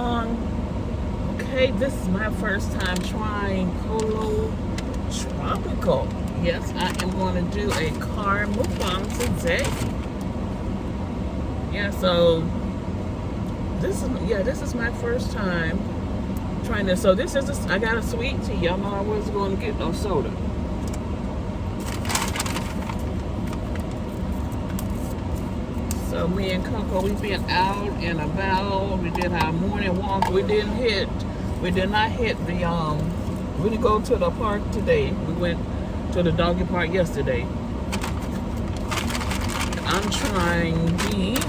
mukbang. Okay, this is my first time trying Pollo Tropical. Yes, I am going to do a car mukbang today. Yeah, so this is my first time trying this. So this is I got a sweet tea. Y'all know I wasn't going to get no soda. So me and Coco, we've been out and about. We did our morning walk. We did not hit we didn't go to the park today. We went to the doggy park yesterday. I'm trying the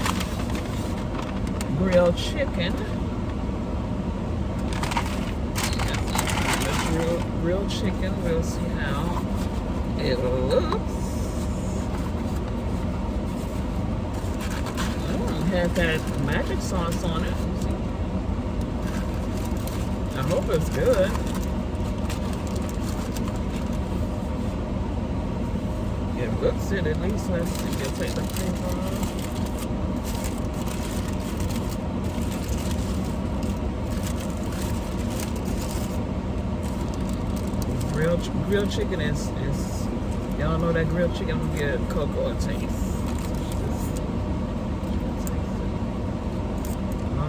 grilled chicken. The grilled chicken. We'll see how it looks. Has that magic sauce on it. I hope it's good. It looks it at least. Let's see. You'll take the paper off. Grilled chicken is y'all know that grilled chicken will get cocoa a taste.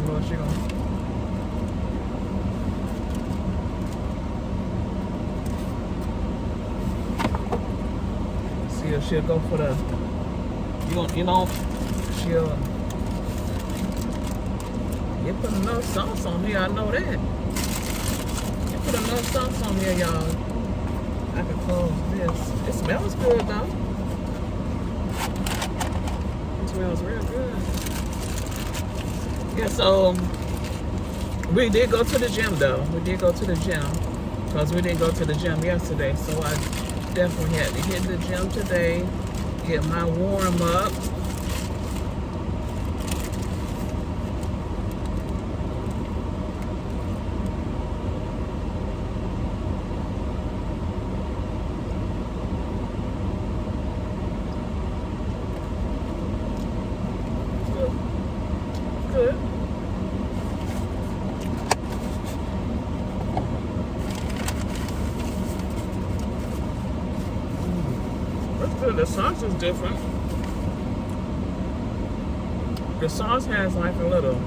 What you gonna see if she'll go for the she'll you put enough sauce on here, I know that. You put enough sauce on here, y'all. I can close this. It smells good though. It smells real good. Yeah, so we did go to the gym though. We did go to the gym because we didn't go to the gym yesterday. So I definitely had to hit the gym today, get my warm up. Good. That's good. The sauce is different. The sauce has like a little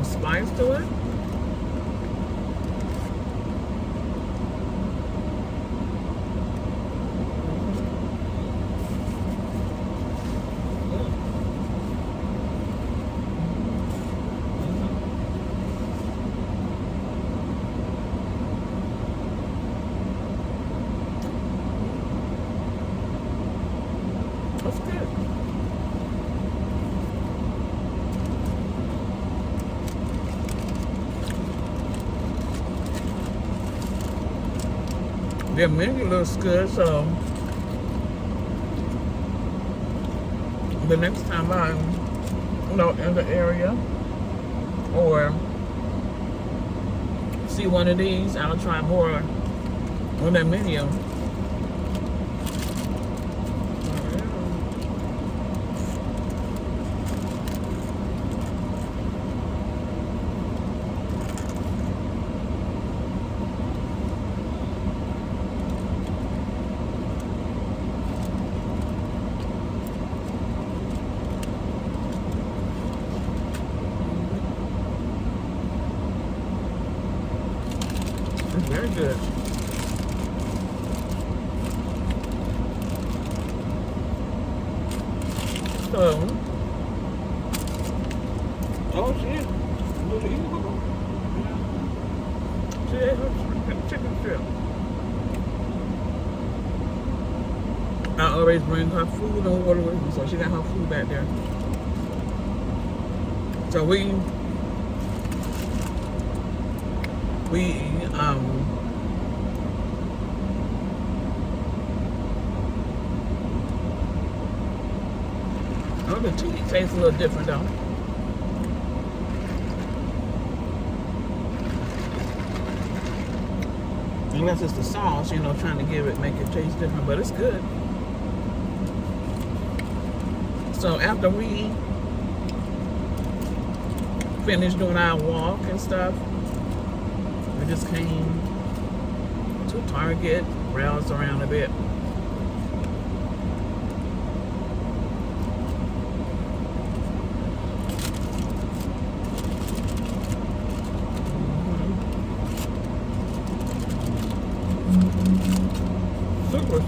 spice to it. That's good. Their menu looks good, so the next time I'm in the area or see one of these, I'll try more on that menu. Very good. So, oh shit, she ate her chicken strip. I always bring her food and water with me, so she got her food back there. So we oh, the tea tastes a little different though. Unless it's the sauce, trying to make it taste different, but it's good. So after we finished doing our walk and stuff, we just came to Target, browsed around a bit.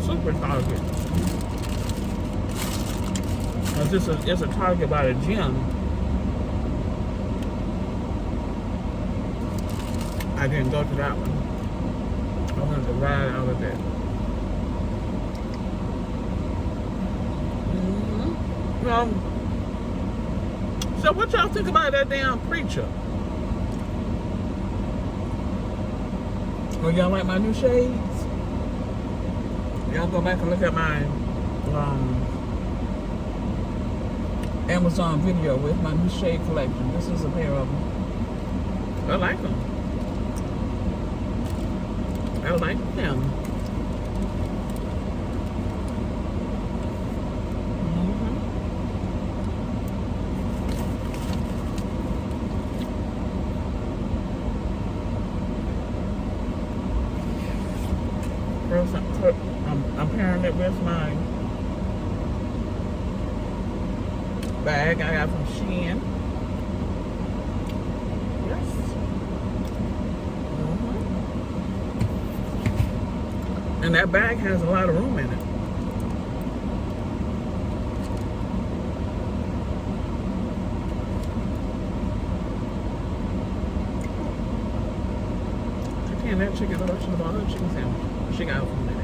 Super Target. It's a Target by the gym. I didn't go to that one. I wanted to ride out of there. So what y'all think about that damn preacher? Oh, y'all like my new shades? Y'all go back and look at my Amazon video with my new shade collection. This is a pair of them. I like them. I like them. First, I'm pairing it with my bag I got from Shein. Yes. And that bag has a lot of room in it. And that chicken, I should have bought her chicken sandwich. She got food in it.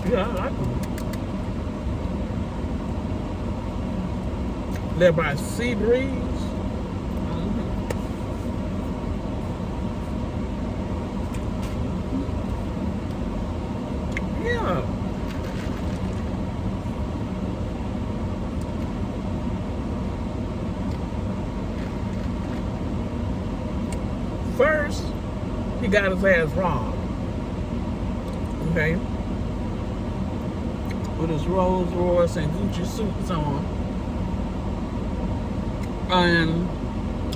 Yeah, I like them. They're by Sea Breeze. Yeah. First, he got his ass robbed. Okay? With his Rolls Royce and Gucci suits on.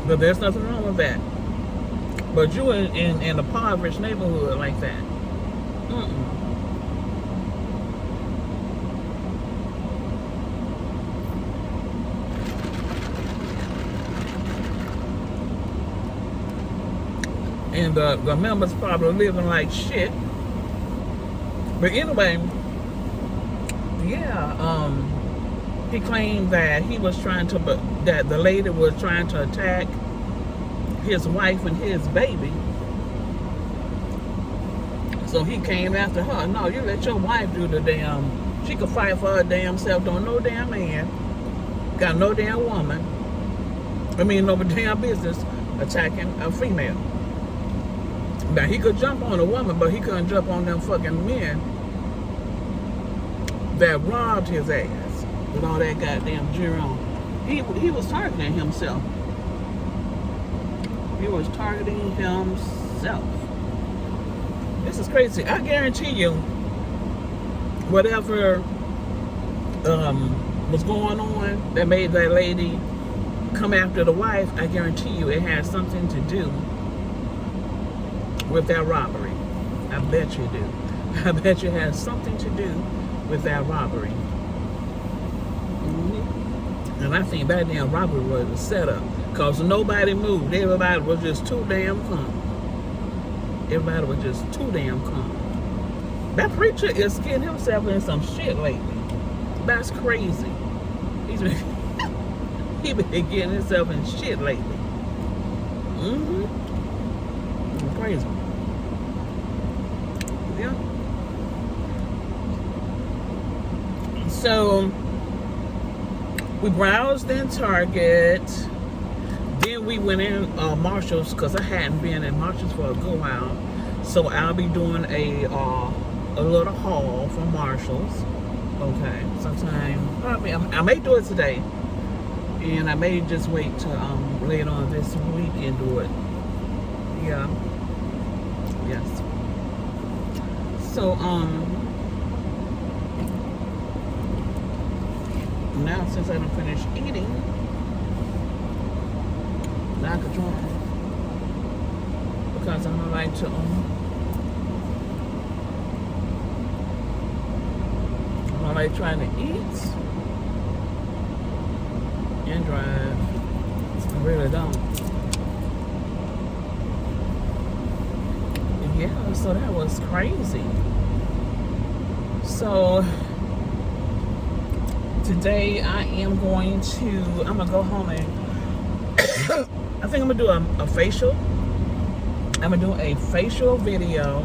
But there's nothing wrong with that. But you in a impoverished neighborhood like that. And the members probably living like shit. But anyway, yeah, he claimed that he was trying to, that the lady was trying to attack his wife and his baby. So he came after her. No, you let your wife do the damn, she could fight for her damn self. Don't no damn man, got no damn woman, no damn business attacking a female. Now he could jump on a woman, but he couldn't jump on them fucking men that robbed his ass with all that goddamn jewelry on. He was targeting himself. He was targeting himself. This is crazy. I guarantee you, whatever was going on that made that lady come after the wife, I guarantee you it had something to do with that robbery. I bet you do. I bet you it has something to do with that robbery. And I think that damn robbery was a setup. Because nobody moved. Everybody was just too damn calm. Everybody was just too damn calm. That preacher is getting himself in some shit lately. That's crazy. He been getting himself in shit lately. Crazy. Yeah. So we browsed in Target. Then we went in Marshall's because I hadn't been in Marshall's for a good while. So I'll be doing a little haul from Marshall's. Okay, sometime probably I may do it today. And I may just wait to later on this week and do it. Yeah. Yes. So now since I done finished eating, now I can try, because I'm gonna like to I like trying to eat and drive. I really don't. Yeah, so that was crazy. So today I am going to, I'm gonna go home and I think I'm gonna do a facial. I'm gonna do a facial video.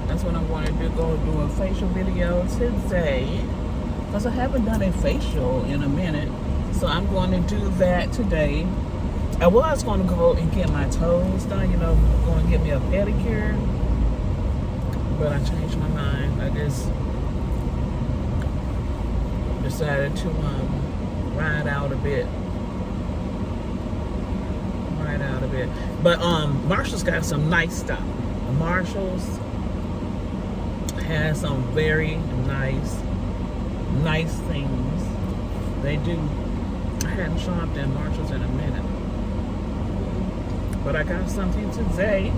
That's what I'm going to do. Go do a facial video today, because I haven't done a facial in a minute. So I'm going to do that today. I was going to go and get my toes done, going to get me a pedicure, but I changed my mind. I just decided to ride out a bit. But Marshall's got some nice stuff. Marshall's has some very nice things. They do. I hadn't shopped in Marshall's in a minute, but I got something today.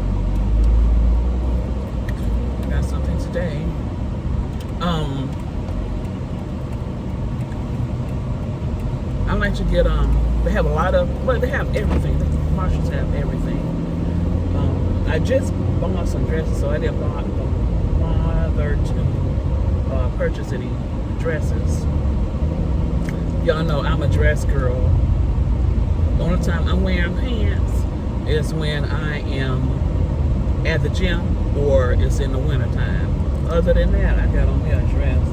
I like to get they have a lot of, well, they have everything. Marshalls have everything. I just bought some dresses, so I didn't bother to purchase any dresses. Y'all know I'm a dress girl. The only time I'm wearing pants is when I am at the gym or it's in the wintertime. Other than that, I got on me a dress.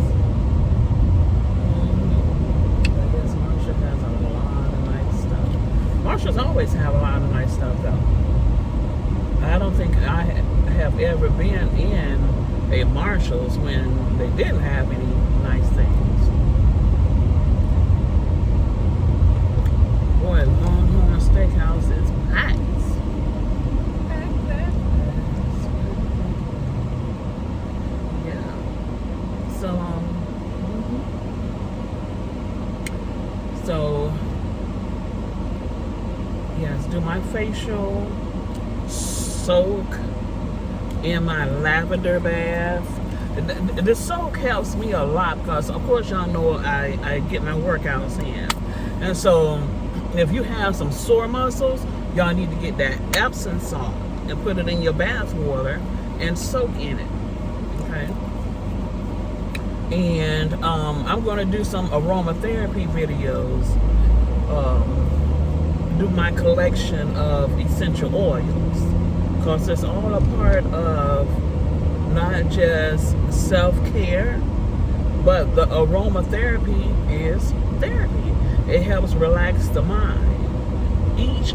I guess Marshall has a lot of nice stuff. Marshalls always have a lot of nice stuff though. I don't think I have ever been in a Marshall's when they didn't have any nice things. Boy, Longhorn Steakhouse is packed. Yeah. So, yes, do my facial, soak in my lavender bath. The soak helps me a lot because, of course, y'all know I get my workouts in. And so, if you have some sore muscles, y'all need to get that Epsom salt and put it in your bath water and soak in it. Okay? And I'm going to do some aromatherapy videos. Do my collection of essential oils, because it's all a part of not just self-care, but the aromatherapy is therapy. It helps relax the mind. Each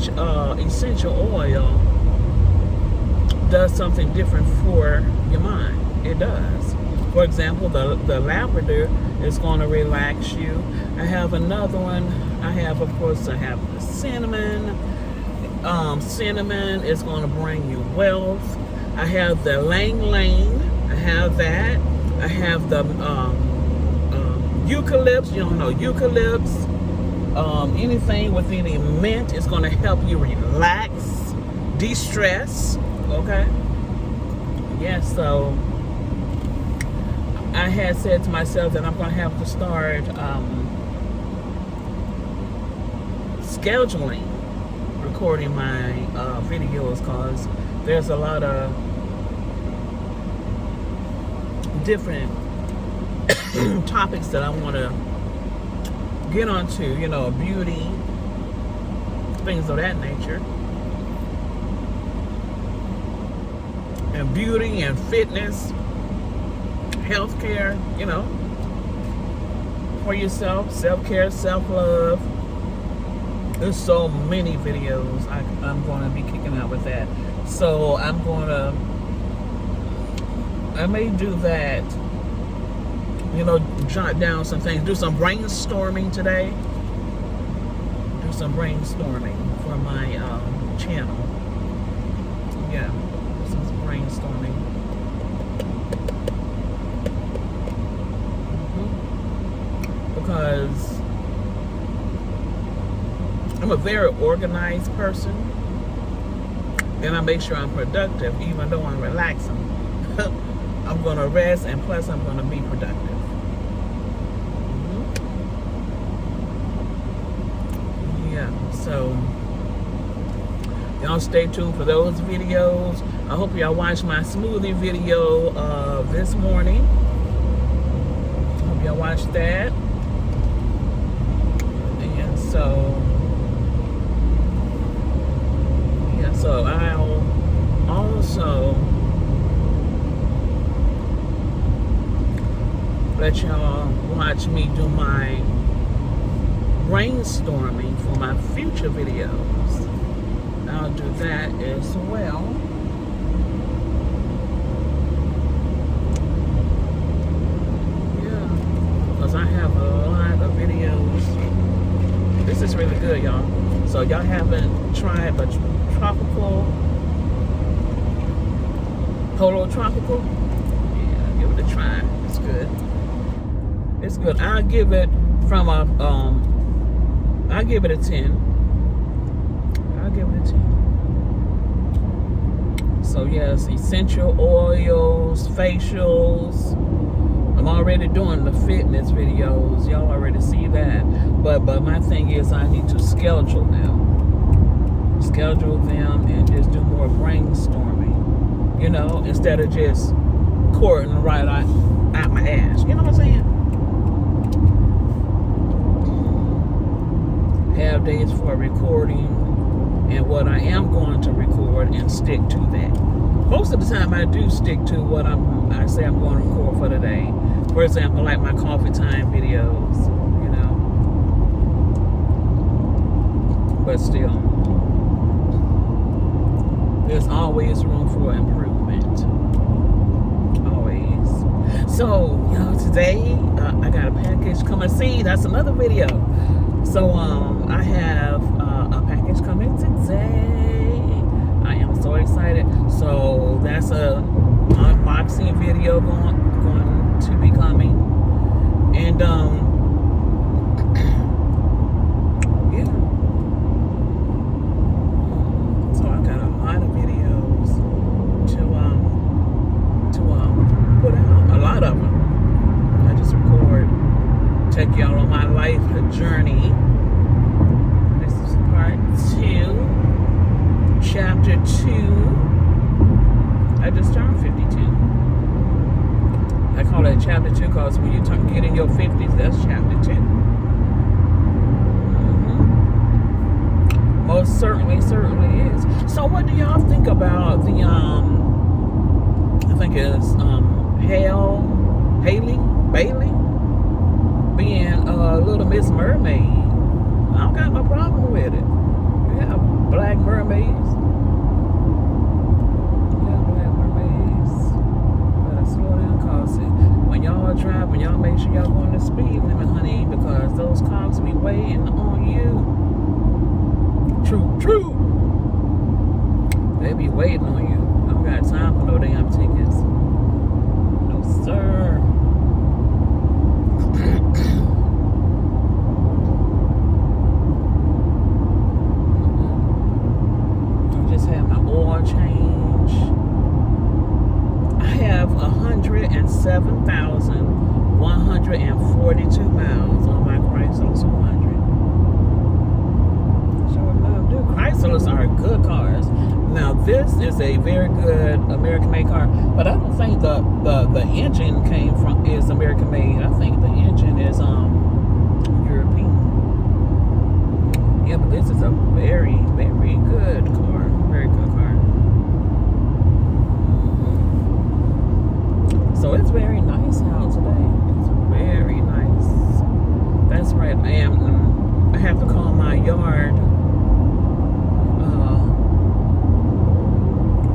essential oil does something different for your mind. It does. For example, the lavender is going to relax you. I have another one. I have the cinnamon. Cinnamon is going to bring you wealth. I have the Lang Lang. I have that. I have the eucalypts. You don't know eucalypts. Anything with any mint is going to help you relax, de-stress. Okay. Yes. So I had said to myself that I'm going to have to start scheduling recording my videos, because there's a lot of different topics that I want to get onto, beauty, things of that nature, and beauty and fitness, healthcare, for yourself, self-care, self-love. There's so many videos I'm going to be kicking out with that. So I may do that jot down some things, do some brainstorming today. Do some brainstorming for my channel. Yeah, do some brainstorming. Because I'm a very organized person, and I make sure I'm productive, even though I'm relaxing. I'm going to rest, and plus I'm going to be productive. Yeah, so y'all stay tuned for those videos. I hope y'all watched my smoothie video this morning. Hope y'all watched that. And so so I'll also let y'all watch me do my brainstorming for my future videos. I'll do that as well. Yeah, because I have a lot of videos. This is really good, y'all. So y'all haven't tried the Pollo Tropical? Yeah, give it a try. It's good. It's good. I'll give it from a I'll give it a 10. I'll give it a 10. So yes, essential oils, facials. I'm already doing the fitness videos. Y'all already see that. But my thing is I need to schedule them. Schedule them and just do more brainstorming, instead of just courting right out my ass. You know what I'm saying? Have days for recording and what I am going to record and stick to that. Most of the time I do stick to what I say I'm going to record for the day. For example, like my coffee time videos, but still. There's always room for improvement. Always. So, today I got a package coming. See, that's another video. So, I have a package coming today. I am so excited. So, that's a unboxing video going to be coming. And, take y'all on my life journey. This is part 2, chapter 2. I just turned 52. I call it chapter 2 because when you get in your 50s, that's chapter 2. Most certainly is. So what do y'all think about the I think it's Hailey Bailey being Little Miss Mermaid? I don't got no problem with it. You have black mermaids. Better slow down, cause when y'all drive, y'all make sure y'all going the speed limit, honey, because those cops be waiting on you. True. They be waiting on you. I don't got time for no damn tickets. No, sir. Just had my oil change. I have 107,142 miles on my Chrysler 200. Sure enough, dude, Chryslers are good cars. Now this is a very good American-made car, but I don't think the engine is American-made. I think the engine is European. Yeah, but this is a very, very good car. Very good car. So it's very nice out today. It's very nice. That's right. I have to call my yard.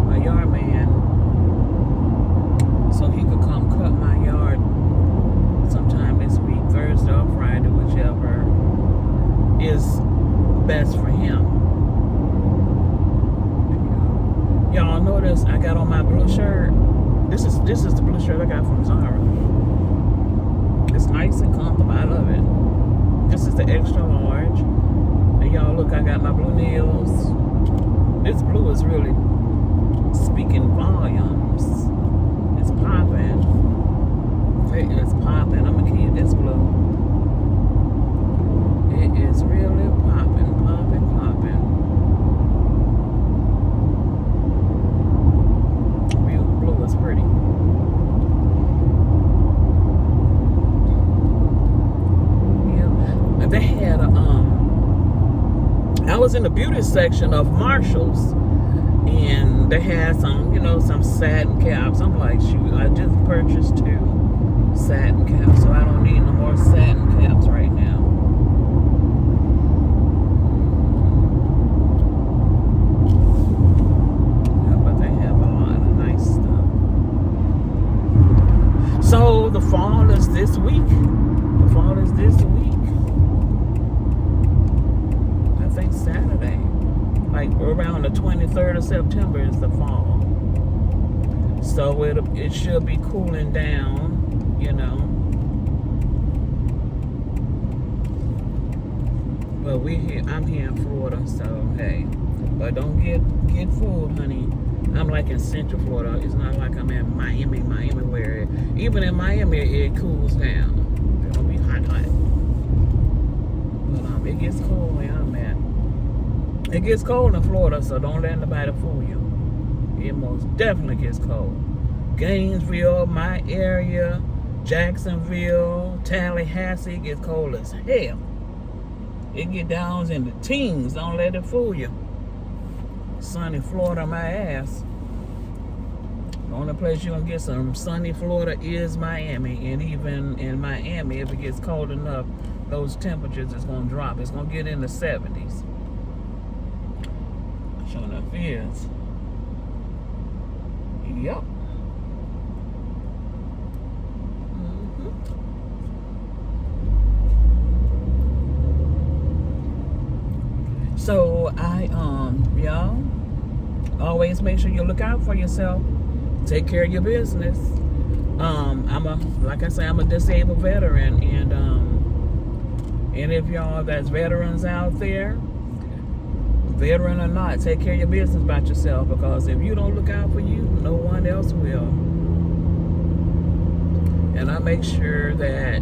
My yard man, so he could come cut my yard. So notice I got on my blue shirt. This is the blue shirt I got from Zara. It's nice and comfortable. I love it. This is the extra large. And y'all look, I got my blue nails. This blue is really speaking volumes. It's popping. It's popping. I'm gonna keep this blue. It is really popping, popping, popping. Blue is pretty. Yeah, they had I was in the beauty section of Marshall's, and they had some, some satin caps. I'm like, shoot, I just purchased 2 satin caps, so I don't need no more satin caps right now. Yeah, but they have a lot of nice stuff. So the fall is this week. The fall is this week. I think Saturday. Like around the 23rd of September is the fall. So it should be cooling down. But I'm here in Florida, so hey. But don't get fooled, honey. I'm like in Central Florida. It's not like I'm in Miami where even in Miami it cools down. It don't be hot. But it gets cold where I'm at. It gets cold in Florida, so don't let anybody fool you. It most definitely gets cold. Gainesville, my area, Jacksonville, Tallahassee gets cold as hell. It get down in the teens. Don't let it fool you. Sunny Florida, my ass. The only place you're going to get some sunny Florida is Miami. And even in Miami, if it gets cold enough, those temperatures is going to drop. It's going to get in the 70s. Sure enough is. Yep. So y'all, always make sure you look out for yourself. Take care of your business. Like I say, I'm a disabled veteran, and if y'all that's veterans out there, veteran or not, take care of your business about yourself, because if you don't look out for you, no one else will. And I make sure that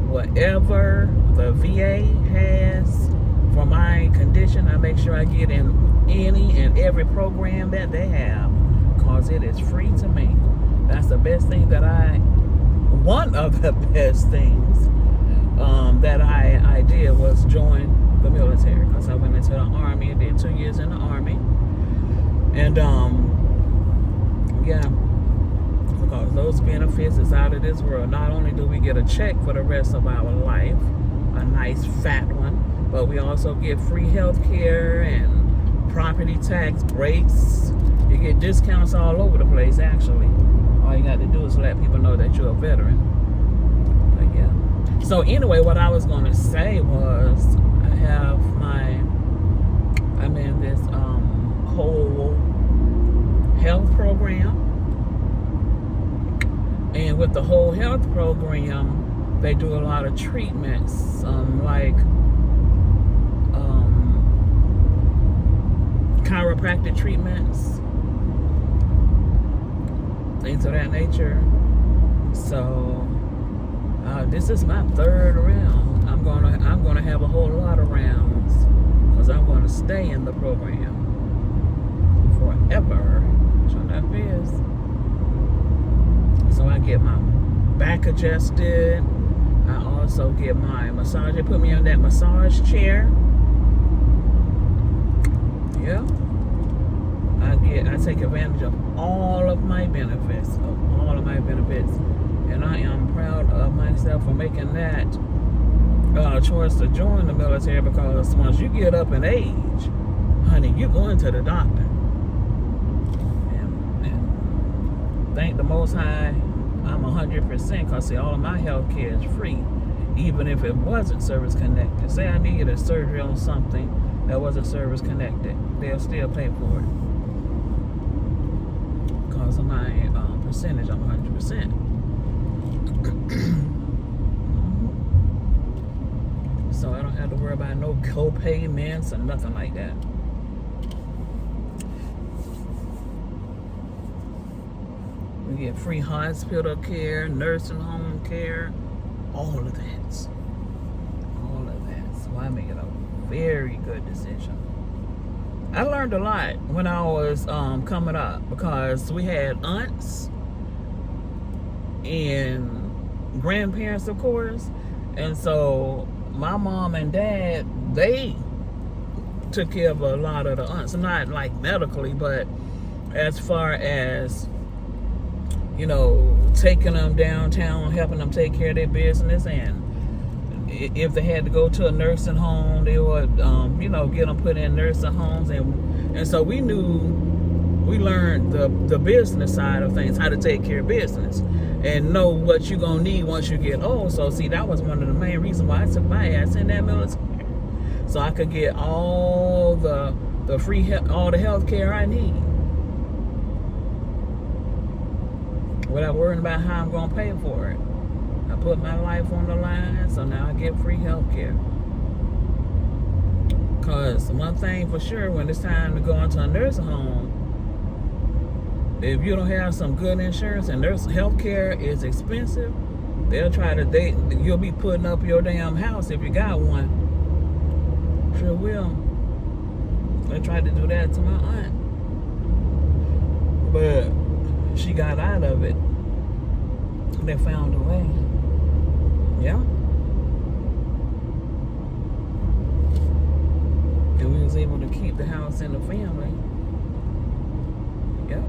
whatever the VA has for my condition, I make sure I get in any and every program that they have, because it is free to me. That's the best thing one of the best things that I did was join the military, because I went into the Army. I did 2 years in the Army. And yeah, because those benefits is out of this world. Not only do we get a check for the rest of our life, a nice fat one, but we also get free health care and property tax breaks. You get discounts all over the place, actually. All you got to do is let people know that you're a veteran. But yeah. So anyway, what I was going to say was, I'm in this whole health program. And with the whole health program, they do a lot of treatments, like chiropractic treatments, things of that nature. So this is my 3rd round. I'm gonna have a whole lot of rounds, because I'm gonna stay in the program forever. So that is. So I get my back adjusted. I also get my massage. They put me on that massage chair. Yeah. I take advantage of all of my benefits. And I am proud of myself for making that choice to join the military, because once you get up in age, honey, you're going to the doctor. And thank the Most High, I'm 100%, because see, all of my health care is free, even if it wasn't service connected. Say I needed a surgery on something that wasn't service connected, they'll still pay for it. because of my percentage. I'm 100%. So I don't have to worry about no co-payments or nothing like that. We get free hospital care, nursing home care, all of that. All of that. So I made a very good decision. I learned a lot when I was coming up because we had aunts and grandparents, of course. And so my mom and dad, they took care of a lot of the aunts. Not like medically, but as far as, you know, taking them downtown, helping them take care of their business. And if they had to go to a nursing home, they would, you know, get them put in nursing homes. And so we learned the business side of things, how to take care of business and know what you're going to need once you get old. So, see, that was one of the main reasons why I took my ass in that military. So I could get all the free, all the health care I need without worrying about how I'm going to pay for it. I put my life on the line, so now I get free health care. Because one thing for sure, when it's time to go into a nursing home, if you don't have some good insurance, and health care is expensive, they'll try to, you'll be putting up your damn house if you got one. Sure will. They tried to do that to my aunt. But she got out of it. They found a way. Yeah. And we was able to keep the house in the family. Yep.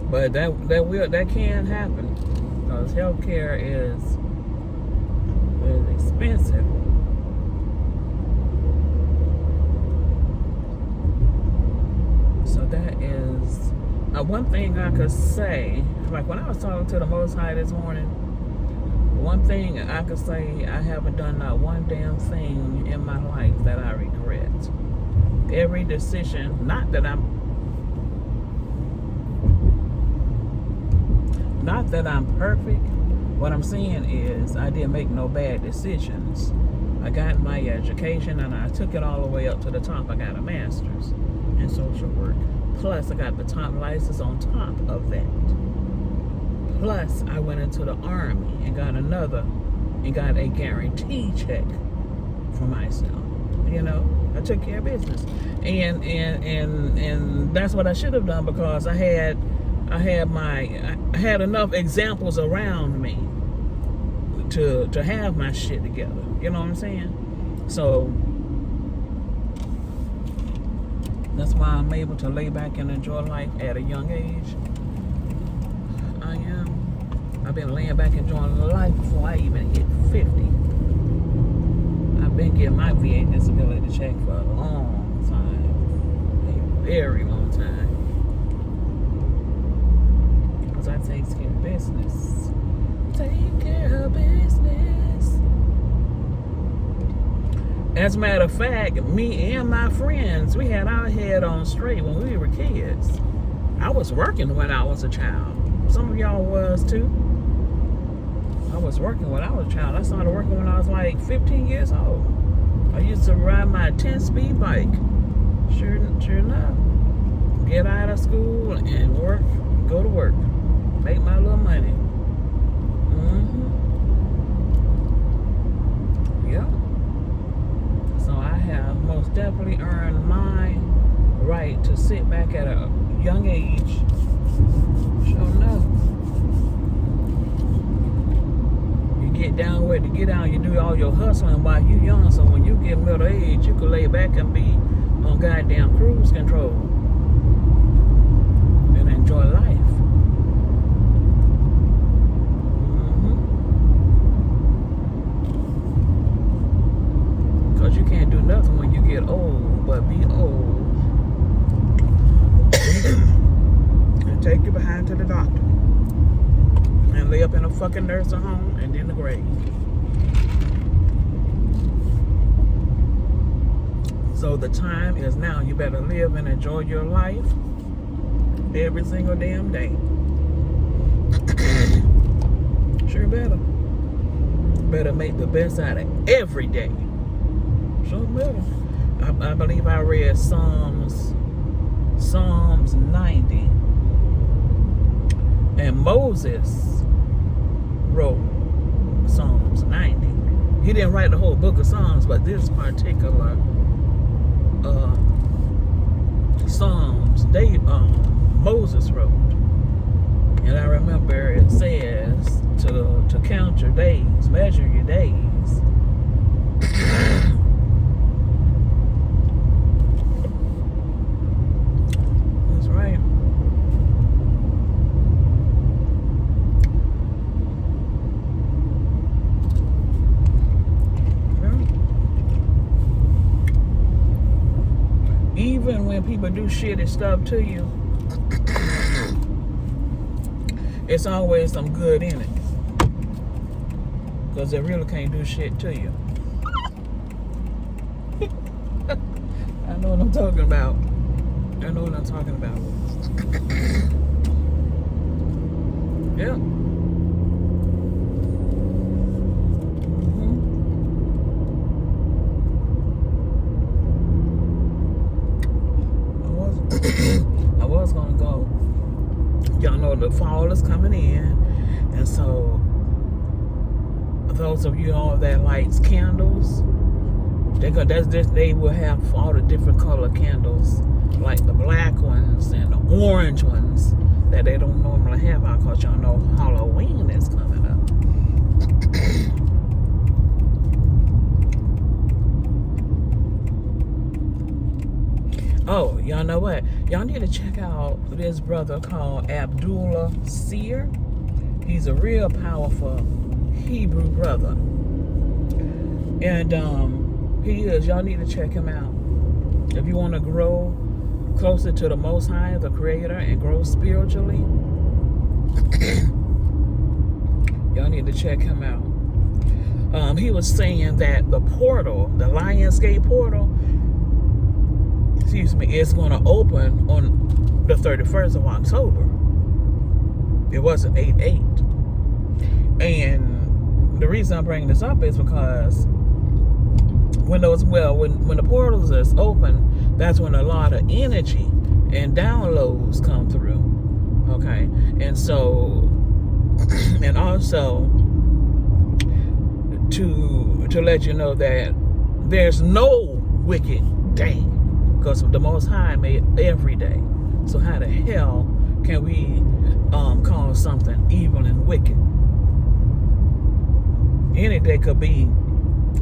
But that can happen because healthcare is expensive. So that is one thing I could say. Like when I was talking to the Most High this morning, one thing I could say, I haven't done not one damn thing in my life that I regret. Every decision, not that I'm perfect. What I'm saying is I didn't make no bad decisions. I got my education and I took it all the way up to the top. I got a master's in social work. Plus I got the top license on top of that. Plus I went into the Army and got a guarantee check for myself. You know, I took care of business. And that's what I should have done because I had enough examples around me to have my shit together. You know what I'm saying? So that's why I'm able to lay back and enjoy life at a young age. I've been laying back enjoying life before I even hit 50. I've been getting my VA disability check for a long time. A very long time. Because I take care of business. Take care of business. As a matter of fact, me and my friends, we had our head on straight when we were kids. I was working when I was a child. Some of y'all was too. I was working when I was a child. I started working when I was like 15 years old. I used to ride my 10-speed bike. Sure enough. Get out of school and work, go to work. Make my little money. Yep. So I have most definitely earned my right to sit back at a young age. Sure enough. You get down where to get down, you do all your hustling while you young, so when you get middle age, you can lay back and be on goddamn cruise control and enjoy life. Because you can't do nothing when you get old, but be old and take you behind to the doctor and lay up in a fucking nursing home and then the grave. So For the time is now. You better live and enjoy your life every single damn day. Sure better. Better make the best out of every day. Sure better. I believe I read Psalms 90. And Moses wrote Psalms 90. He didn't write the whole book of Psalms, but this particular Psalms Moses wrote. And I remember it says to count your days, measure your days. That's right. Even when people do shitty stuff to you, it's always some good in it. Because they really can't do shit to you. I know what I'm talking about. I know what I'm talking about. Yeah. I was gonna go. Y'all know the fall is coming in, and so those of you all that lights candles, they will have all the different color candles, like the black ones and the orange ones that they don't normally have out, because y'all know Halloween is coming up. Oh, y'all know what? Y'all need to check out this brother called Abdullah Seer. He's a real powerful Hebrew brother. And y'all need to check him out. If you want to grow closer to the Most High, the Creator, and grow spiritually, y'all need to check him out. He was saying that the portal, the Lionsgate portal, is going to open on the 31st of October. It wasn't 8/8. And the reason I'm bringing this up is because when the portals is open, that's when a lot of energy and downloads come through. Okay? And so, and also to let you know that there's no wicked day, because the Most High made every day. So how the hell can we call something evil and wicked? Any day could be.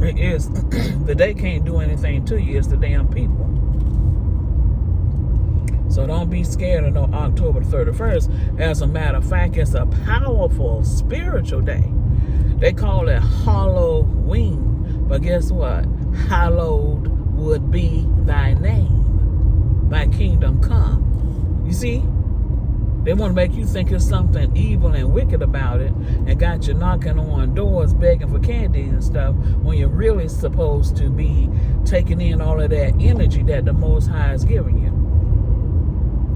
It is. The day can't do anything to you. It's the damn people. So don't be scared of no October 31st. As a matter of fact, it's a powerful spiritual day. They call it Halloween. But guess what? Hallowed would be thy name. Thy kingdom come. You see? They want to make you think it's something evil and wicked about it, and got you knocking on doors begging for candy and stuff, when you're really supposed to be taking in all of that energy that the Most High is giving you.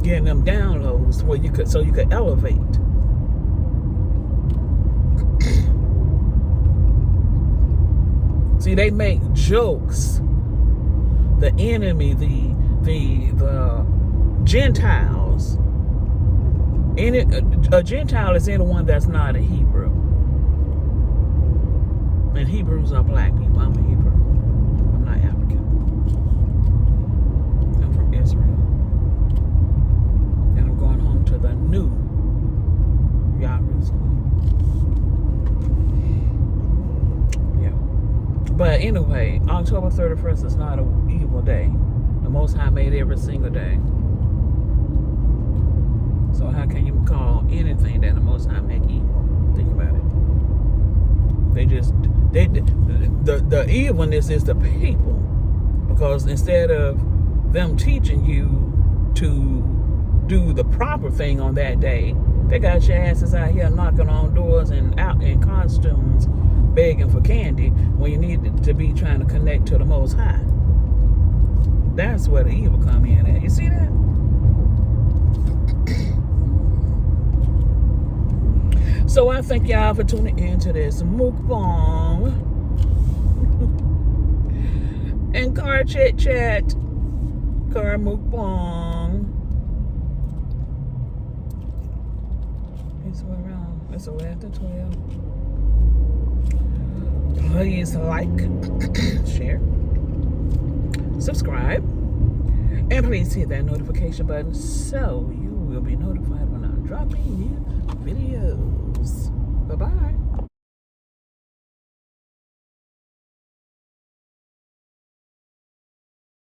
Getting them downloads where you could elevate. See, they make jokes. The enemy, the Gentiles. A Gentile is anyone that's not a Hebrew. And Hebrews are black people. I'm a Hebrew. I'm not African. I'm from Israel. And I'm going home to the new Jerusalem. Yeah. But anyway, October 31st is not an evil day. The Most High made every single day. So how can you call anything that the Most High make evil? Think about it. The evilness is the people. Because instead of them teaching you to do the proper thing on that day, they got your asses out here knocking on doors and out in costumes, begging for candy, when you need to be trying to connect to the Most High. That's where the evil come in at. You see that? So I thank y'all for tuning in to this mukbang and car chit chat, car mukbang. It's around. It's after 12. Please like, share, subscribe, and please hit that notification button so you will be notified when I'm dropping new videos. Bye-bye.